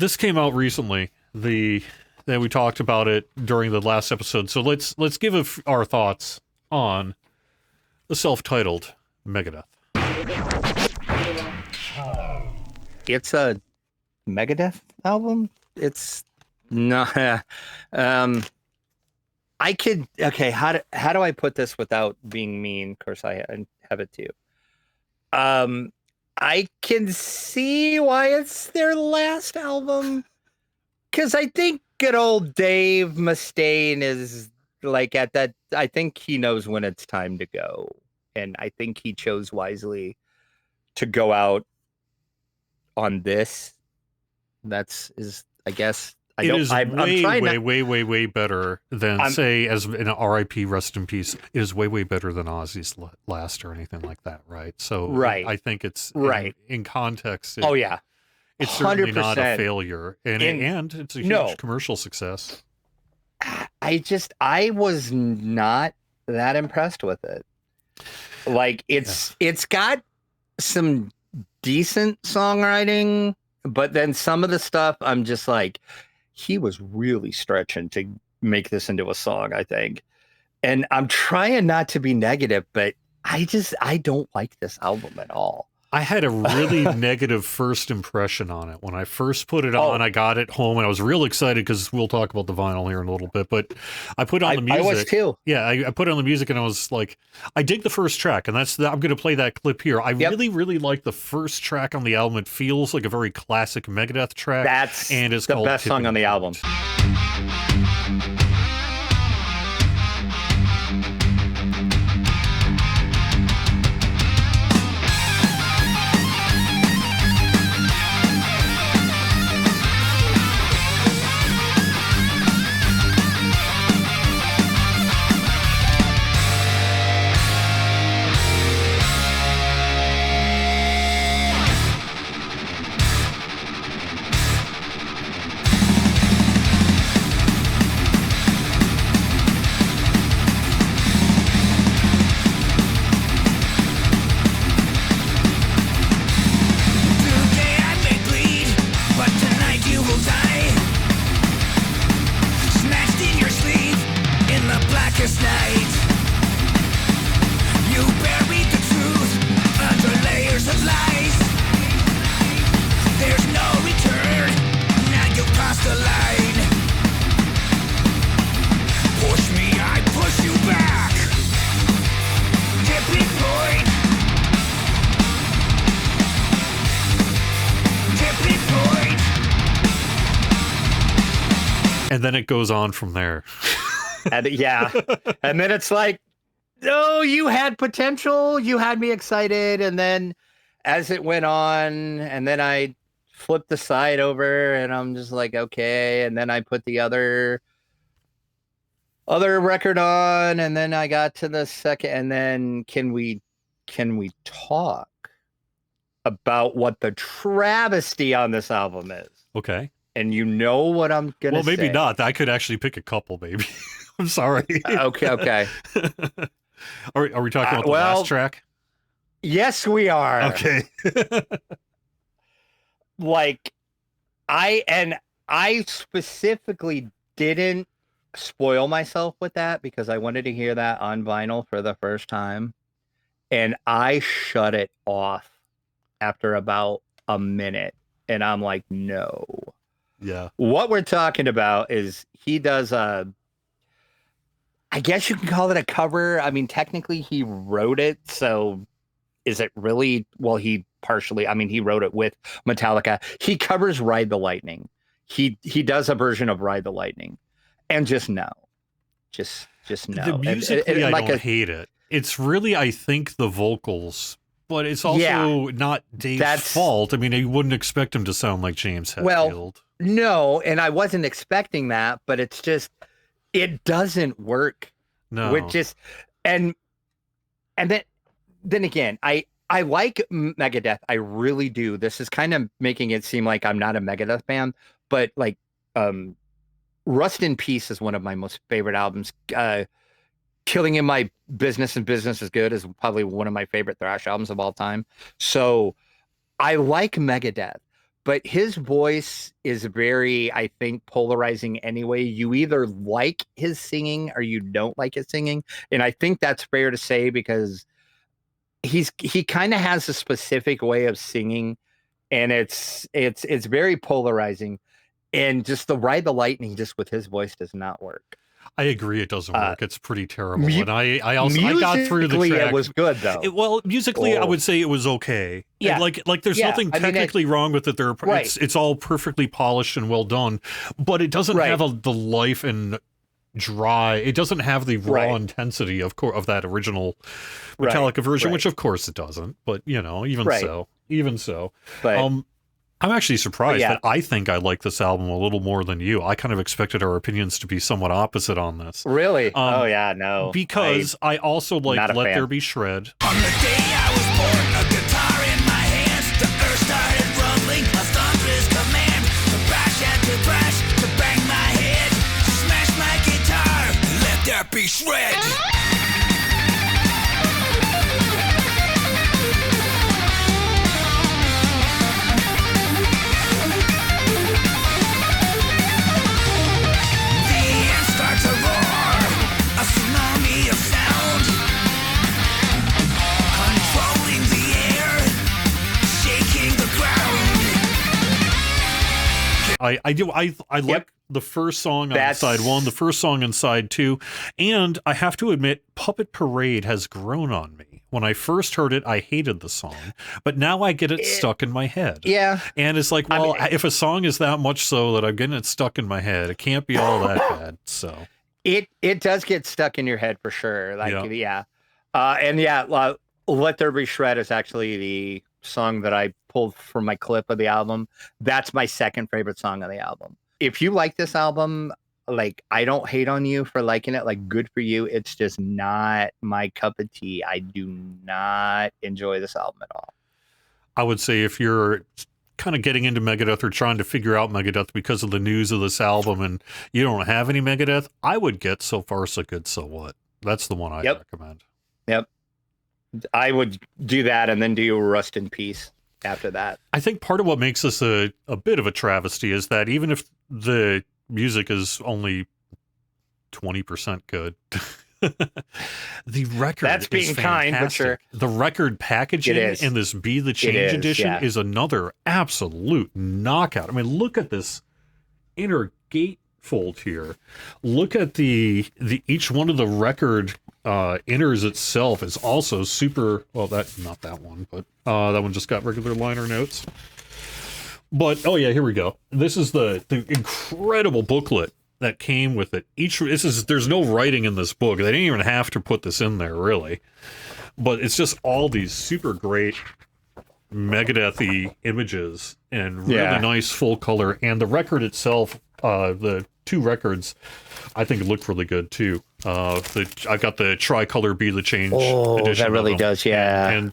this came out recently. Then we talked about it during the last episode. So let's give our thoughts on the self-titled Megadeth. It's a Megadeth album. It's not. I could. Okay, how do I put this without being mean? Of course, I have it too. I can see why it's their last album, because I think good old Dave Mustaine is like at that. I think he knows when it's time to go, and I think he chose wisely to go out on this. I guess. It is way better than, say, as an R.I.P. rest in peace. It is way better than Ozzy's last or anything like that, right? So right. I think it's right in context. Oh yeah, it's certainly not a failure, and it's a huge commercial success. I was not that impressed with it. Like it's got some decent songwriting, but then some of the stuff I'm just like, he was really stretching to make this into a song, I think. And I'm trying not to be negative, but I don't like this album at all. I had a really negative first impression on it. When I first put it on, I got it home and I was real excited because we'll talk about the vinyl here in a little bit, but I put on the music. I was too. Yeah, I put on the music and I was like, I dig the first track, and I'm going to play that clip here. I really like the first track on the album. It feels like a very classic Megadeth track. And it's the best song on the album. And then it goes on from there. And then it's like, oh, you had potential. You had me excited. And then as it went on, and then I flipped the side over and I'm just like, okay. And then I put the other record on, and then I got to the second, and then can we talk about what the travesty on this album is? Okay. And you know what I'm going to say. Well, maybe not. I could actually pick a couple, maybe. I'm sorry. Okay. Are we talking about the last track? Yes, we are. Okay. Like, I specifically didn't spoil myself with that because I wanted to hear that on vinyl for the first time. And I shut it off after about a minute. And I'm like, no. Yeah. What we're talking about is he does I guess you can call it a cover. I mean, technically he wrote it. So is it really? Well, he wrote it with Metallica. He covers Ride the Lightning. He does a version of Ride the Lightning. And just no. Just no. Musically, I don't hate it. It's really, I think, the vocals. But it's also not Dave's fault. I mean, you wouldn't expect him to sound like James Hetfield. Well, no, and I wasn't expecting that, but it's just, it doesn't work. No. With just, and then again, I like Megadeth. I really do. This is kind of making it seem like I'm not a Megadeth fan, but like, Rust in Peace is one of my most favorite albums. Killing in My Business and Business is Good is probably one of my favorite thrash albums of all time. So I like Megadeth, but his voice is very, I think, polarizing anyway. You either like his singing or you don't like his singing. And I think that's fair to say because he kind of has a specific way of singing, and it's very polarizing. And just the Ride the Lightning just with his voice does not work. I agree, it doesn't work. It's pretty terrible. mu- And I also I got through the Musically, track. it was good though. Well, musically, I Oh. would say it was okay. Yeah. Like there's Yeah, nothing I mean, technically wrong with it. Right. It's all perfectly polished and well done, but it doesn't Right. have the life and dry. It doesn't have the raw Right. intensity of that original Right, Metallica version, right. which of course it doesn't. But even Right. so, But I'm actually surprised yeah. that I think I like this album a little more than you. I kind of expected our opinions to be somewhat opposite on this. really, oh yeah, no, Because I also like not a Let fan. There Be Shred. On the day I was born, a guitar in my hands, the earth started rumbling, a thunderous command, to bash and to thrash, to bang my head, to smash my guitar, let there be shred. The end starts to roar, a tsunami of sound, controlling the air, shaking the ground. I like the first song on That's- side 1, the first song on side 2, and I have to admit, Puppet Parade has grown on me. When I first heard it, I hated the song, but now I get it stuck in my head. Yeah, And it's like, well, if a song is that much so that I'm getting it stuck in my head, it can't be all that bad. So it does get stuck in your head for sure. Like Yeah. Let There Be Shred is actually the song that I pulled from my clip of the album. That's my second favorite song on the album. If you like this album, like I don't hate on you for liking it. Like good for you. It's just not my cup of tea. I do not enjoy this album at all. I would say if you're kind of getting into Megadeth or trying to figure out Megadeth because of the news of this album and you don't have any Megadeth, I would get So Far So Good So What. That's the one I recommend. Yep. I would do that and then do Rust in Peace after that. I think part of what makes this a bit of a travesty is that even if the music is only 20% good, the record That's being is kind, fantastic. but sure. The record packaging It is. and this Be the Change is, edition yeah. is another absolute knockout. I mean, look at this inner gatefold here. Look at the each one of the record inners itself is also super. Well, not that one, but that one just got regular liner notes. But oh yeah, here we go. This is the incredible booklet that came with it. There's no writing in this book. They didn't even have to put this in there, really. But it's just all these super great Megadeth-y images and really nice full color. And the record itself, the two records, I think look really good too. I've got the tricolor Be the Change edition. That really of them. does, yeah. And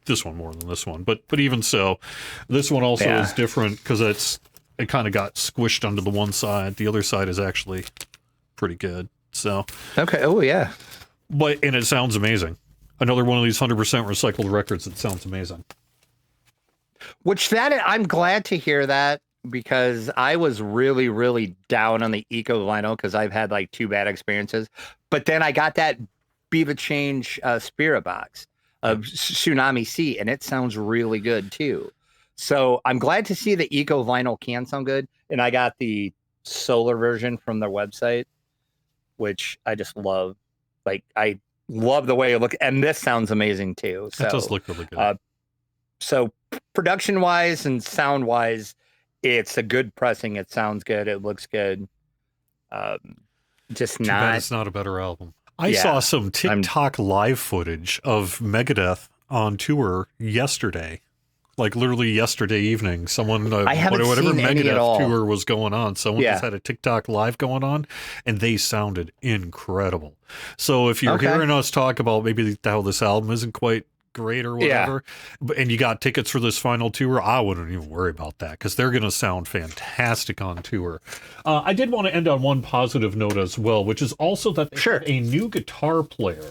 this one more than this one, but even so, this one also is different because it kind of got squished onto the one side. The other side is actually pretty good. So Okay. Oh yeah. and it sounds amazing. Another one of these 100% recycled records that sounds amazing. I'm glad to hear that because I was really, really down on the eco vinyl because I've had like 2 bad experiences. But then I got that Be the Change Spirit box of Tsunami Sea, and it sounds really good too. So I'm glad to see the eco vinyl can sound good. And I got the solar version from their website, which I just love. Like I love the way it looks, and this sounds amazing too. So It does look really good. So production wise and sound wise, it's a good pressing. It sounds good. It looks good. Just Too bad not. it's not a better album. I saw some TikTok live footage of Megadeth on tour yesterday. Like literally yesterday evening, someone I haven't whatever seen any at all. Megadeth tour was going on, someone just had a TikTok live going on, and they sounded incredible. So if you're hearing us talk about maybe how this album isn't quite great or whatever, and you got tickets for this final tour, I wouldn't even worry about that because they're going to sound fantastic on tour. I did want to end on one positive note as well, which is also that they have a new guitar player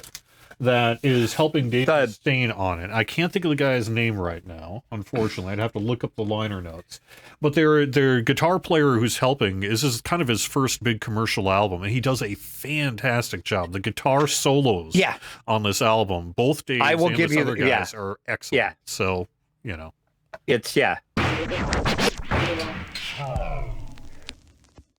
that is helping Dave Mustaine on it. I can't think of the guy's name right now, unfortunately. I'd have to look up the liner notes. But their guitar player who's helping, this is kind of his first big commercial album, and he does a fantastic job. The guitar solos on this album, both Dave's and this other guys are excellent. Yeah. So, you know. It's,